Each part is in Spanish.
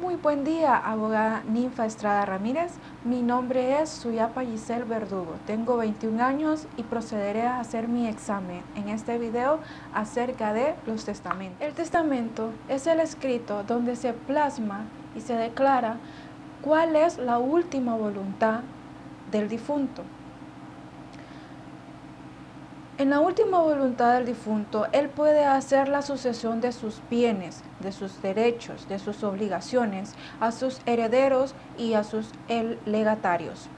Muy buen día, abogada Ninfa Estrada Ramírez. Mi nombre es Suyapa Giselle Verdugo. Tengo 21 años y procederé a hacer mi examen en este video acerca de los testamentos. El testamento es el escrito donde se plasma y se declara cuál es la última voluntad del difunto. En la última voluntad del difunto, él puede hacer la sucesión de sus bienes, de sus derechos, de sus obligaciones, a sus herederos y a sus legatarios.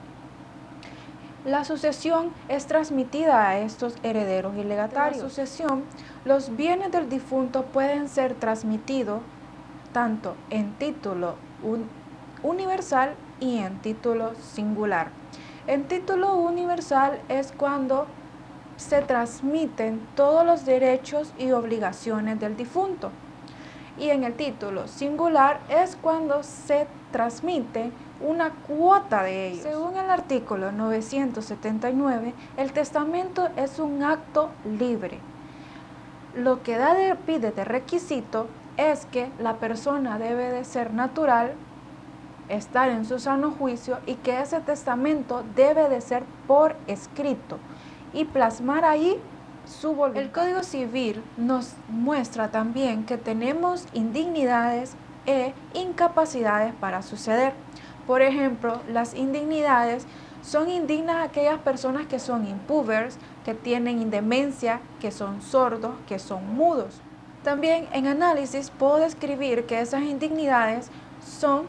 La sucesión es transmitida a estos herederos y legatarios. En la sucesión, los bienes del difunto pueden ser transmitidos tanto en título universal y en título singular. En título universal es cuando se transmiten todos los derechos y obligaciones del difunto. Y en el título singular es cuando se transmite una cuota de ellos. Según el artículo 979, el testamento es un acto libre. Lo que pide de requisito es que la persona debe de ser natural, estar en su sano juicio y que ese testamento debe de ser por escrito y plasmar ahí su voluntad. El Código Civil nos muestra también que tenemos indignidades e incapacidades para suceder. Por ejemplo, las indignidades son indignas aquellas personas que son impúberes, que tienen demencia, que son sordos, que son mudos. También en análisis puedo describir que esas indignidades son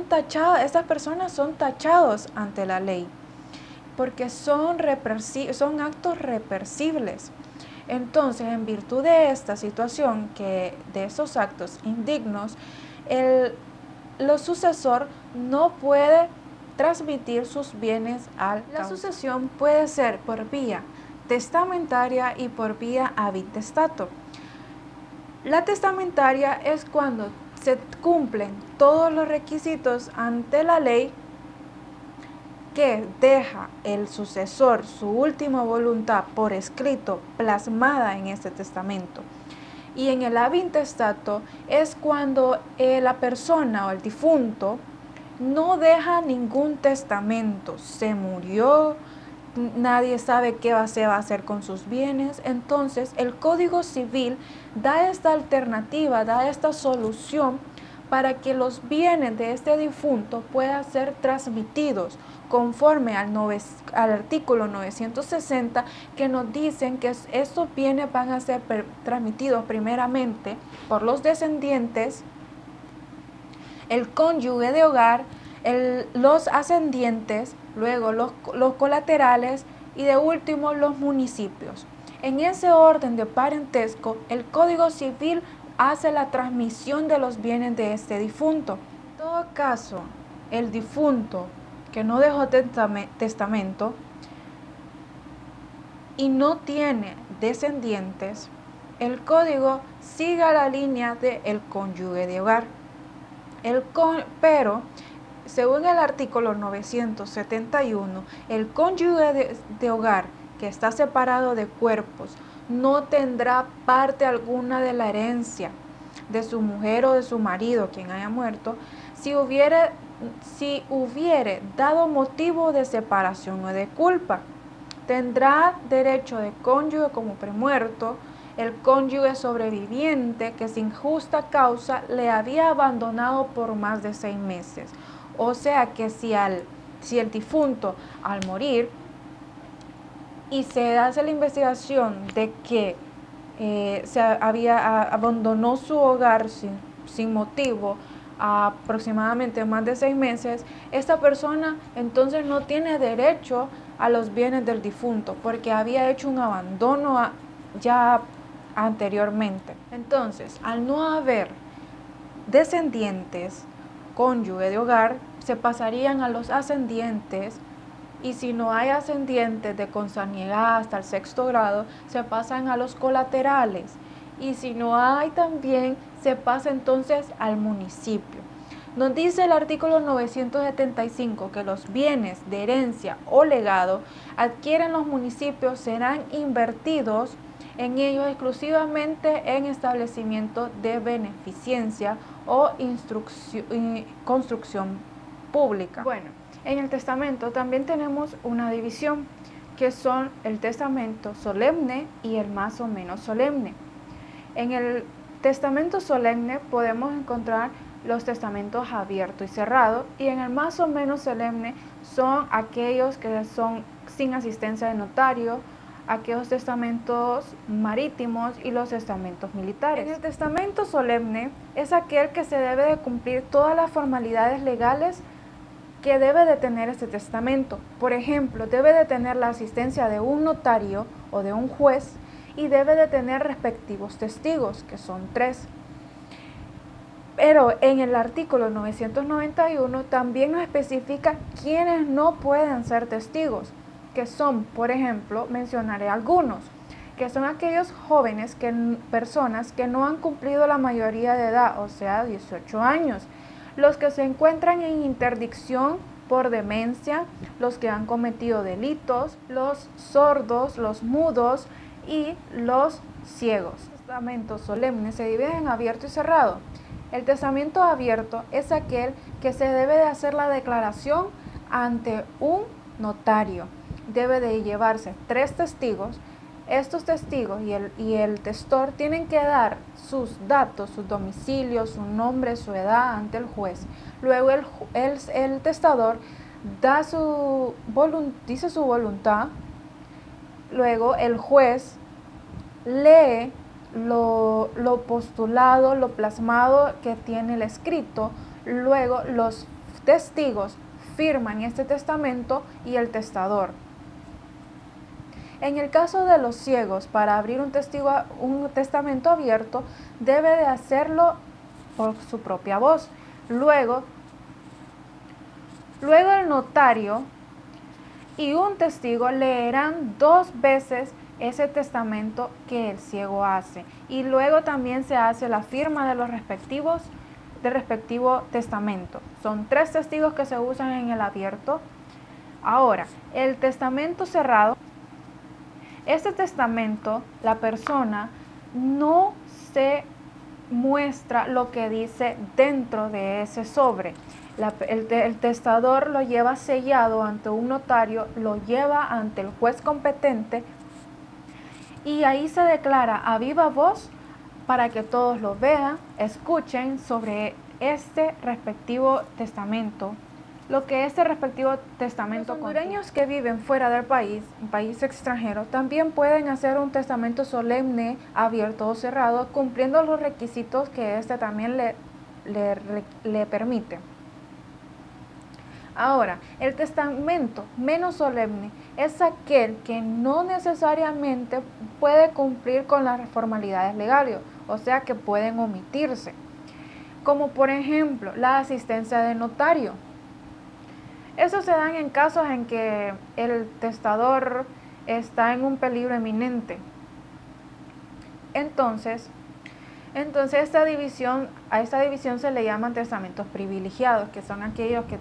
tachadas, estas personas son tachados ante la ley, porque son actos reversibles. Entonces, en virtud de esta situación, de esos actos indignos, el sucesor no puede transmitir sus bienes al causa. La sucesión puede ser por vía testamentaria y por vía habitestato. La testamentaria es cuando se cumplen todos los requisitos ante la ley, que deja el sucesor su última voluntad por escrito plasmada en este testamento. Y en el habitestato es cuando la persona o el difunto no deja ningún testamento, se murió, nadie sabe qué se va a hacer con sus bienes. Entonces el Código Civil da esta alternativa, da esta solución para que los bienes de este difunto puedan ser transmitidos conforme al artículo 960, que nos dicen que estos bienes van a ser transmitidos primeramente por los descendientes, el cónyuge de hogar, los ascendientes, luego los colaterales y de último los municipios. En ese orden de parentesco, el Código Civil hace la transmisión de los bienes de este difunto. En todo caso, el difunto que no dejó testamento y no tiene descendientes, el código sigue la línea del cónyuge de hogar. Pero, según el artículo 971, el cónyuge de hogar que está separado de cuerpos no tendrá parte alguna de la herencia de su mujer o de su marido, quien haya muerto, si hubiere dado motivo de separación o de culpa. Tendrá derecho de cónyuge como premuerto el cónyuge sobreviviente que sin justa causa le había abandonado por más de 6 meses. O sea que si el difunto al morir y se hace la investigación de que abandonó su hogar sin motivo aproximadamente más de 6 meses, esta persona entonces no tiene derecho a los bienes del difunto porque había hecho un abandono ya anteriormente. Entonces, al no haber descendientes, cónyuge de hogar, se pasarían a los ascendientes, y si no hay ascendientes de consanguinidad hasta el 6º grado, se pasan a los colaterales, y si no hay también, se pasa entonces al municipio. Nos dice el artículo 975 que los bienes de herencia o legado adquieren los municipios serán invertidos en ellos exclusivamente en establecimiento de beneficencia o construcción pública. Bueno, en el testamento también tenemos una división, que son el testamento solemne y el más o menos solemne. En el testamento solemne podemos encontrar los testamentos abierto y cerrado, y en el más o menos solemne son aquellos que son sin asistencia de notario, aquellos testamentos marítimos y los testamentos militares. En el testamento solemne es aquel que se debe de cumplir todas las formalidades legales que debe de tener este testamento. Por ejemplo, debe de tener la asistencia de un notario o de un juez, y debe de tener respectivos testigos, que son 3. Pero en el artículo 991 también nos especifica quiénes no pueden ser testigos, que son, por ejemplo, mencionaré algunos, que son aquellos jóvenes, personas que no han cumplido la mayoría de edad, o sea, 18 años, los que se encuentran en interdicción por demencia, los que han cometido delitos, los sordos, los mudos y los ciegos. Los testamentos solemnes se dividen en abierto y cerrado. El testamento abierto es aquel que se debe de hacer la declaración ante un notario. Debe de llevarse 3 testigos. Estos testigos y el testor tienen que dar sus datos, sus domicilios, su nombre, su edad ante el juez. Luego el testador dice su voluntad. Luego el juez lee lo postulado, lo plasmado que tiene el escrito. Luego los testigos firman este testamento y el testador. En el caso de los ciegos, para abrir un testamento abierto, debe de hacerlo por su propia voz. Luego el notario y un testigo leerán 2 veces ese testamento que el ciego hace, y luego también se hace la firma de del respectivo testamento. Son 3 testigos que se usan en el abierto. Ahora, el testamento cerrado. Este testamento, la persona no se muestra lo que dice dentro de ese sobre. El testador lo lleva sellado ante un notario, lo lleva ante el juez competente, y ahí se declara a viva voz para que todos lo vean, escuchen sobre este respectivo testamento, lo que este respectivo testamento contiene. Los hondureños que viven fuera del país, en país extranjero, también pueden hacer un testamento solemne, abierto o cerrado, cumpliendo los requisitos que este también le permite. Ahora, el testamento menos solemne es aquel que no necesariamente puede cumplir con las formalidades legales, o sea que pueden omitirse, como por ejemplo la asistencia de notario. Eso se dan en casos en que el testador está en un peligro eminente. Entonces a esta división se le llaman testamentos privilegiados, que son aquellos que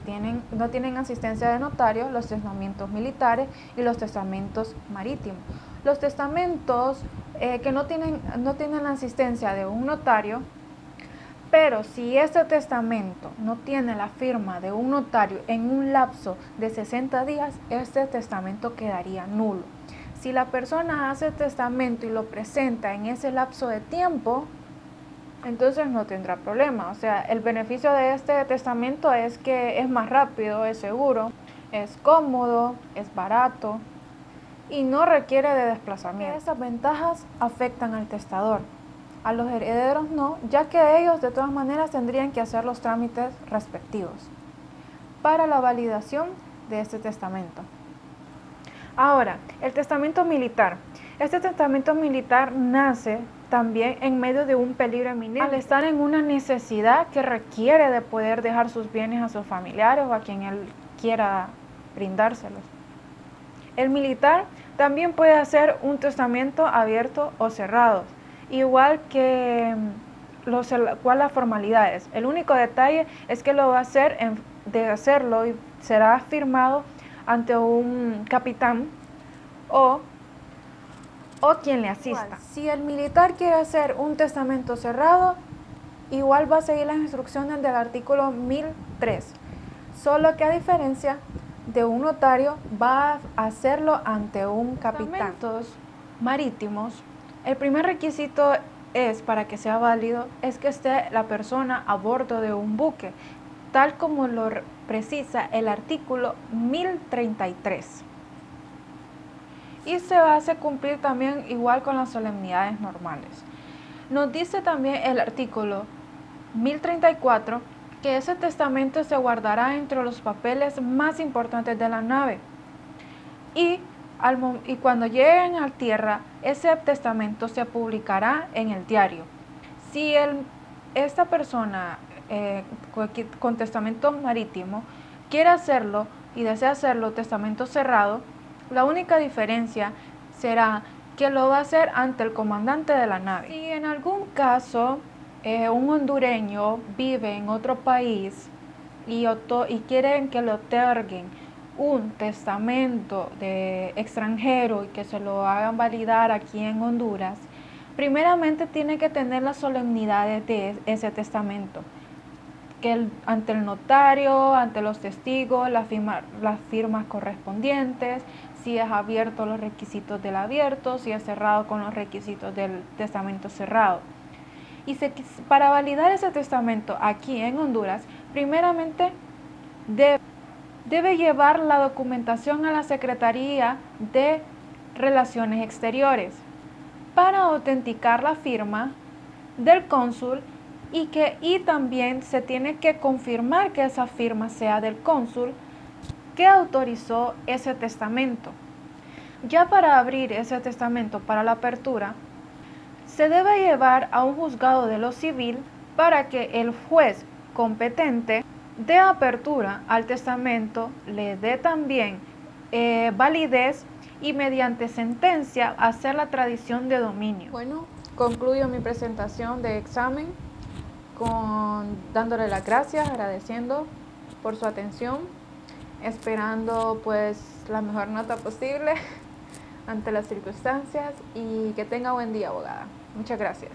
no tienen asistencia de notario, los testamentos militares y los testamentos marítimos. Los testamentos que no tienen la asistencia de un notario, pero si este testamento no tiene la firma de un notario en un lapso de 60 días, este testamento quedaría nulo. Si la persona hace el testamento y lo presenta en ese lapso de tiempo, entonces no tendrá problema. O sea, el beneficio de este testamento es que es más rápido, es seguro, es cómodo, es barato y no requiere de desplazamiento. Esas ventajas afectan al testador. A los herederos no, ya que ellos de todas maneras tendrían que hacer los trámites respectivos para la validación de este testamento. Ahora, el testamento militar. Este testamento militar nace también en medio de un peligro eminente, al estar en una necesidad que requiere de poder dejar sus bienes a sus familiares o a quien él quiera brindárselos. El militar también puede hacer un testamento abierto o cerrado, igual que las formalidades. El único detalle es que lo va a hacer de hacerlo y será firmado ante un capitán o o quien le asista. Si el militar quiere hacer un testamento cerrado, igual va a seguir las instrucciones del artículo 1003, solo que a diferencia de un notario va a hacerlo ante un capitán. Testamentos marítimos, el primer requisito para que sea válido es que esté la persona a bordo de un buque, tal como lo precisa el artículo 1033. Y se hace cumplir también igual con las solemnidades normales. Nos dice también el artículo 1034 que ese testamento se guardará entre los papeles más importantes de la nave. Y cuando lleguen a tierra, ese testamento se publicará en el diario. Si esta persona con testamento marítimo quiere hacerlo y desea hacerlo testamento cerrado, la única diferencia será que lo va a hacer ante el comandante de la nave. Si en algún caso un hondureño vive en otro país y quieren que le otorguen un testamento de extranjero y que se lo hagan validar aquí en Honduras, primeramente tiene que tener las solemnidades de ese testamento, que ante el notario, ante los testigos, las firmas correspondientes, si es abierto los requisitos del abierto, si es cerrado con los requisitos del testamento cerrado. Y para validar ese testamento aquí en Honduras, primeramente debe llevar la documentación a la Secretaría de Relaciones Exteriores para autenticar la firma del cónsul y también se tiene que confirmar que esa firma sea del cónsul que autorizó ese testamento. Ya para abrir ese testamento para la apertura, se debe llevar a un juzgado de lo civil para que el juez competente dé apertura al testamento, le dé también validez y mediante sentencia hacer la tradición de dominio. Bueno, concluyo mi presentación de examen dándole las gracias, agradeciendo por su atención, esperando pues la mejor nota posible ante las circunstancias y que tenga buen día, abogada. Muchas gracias.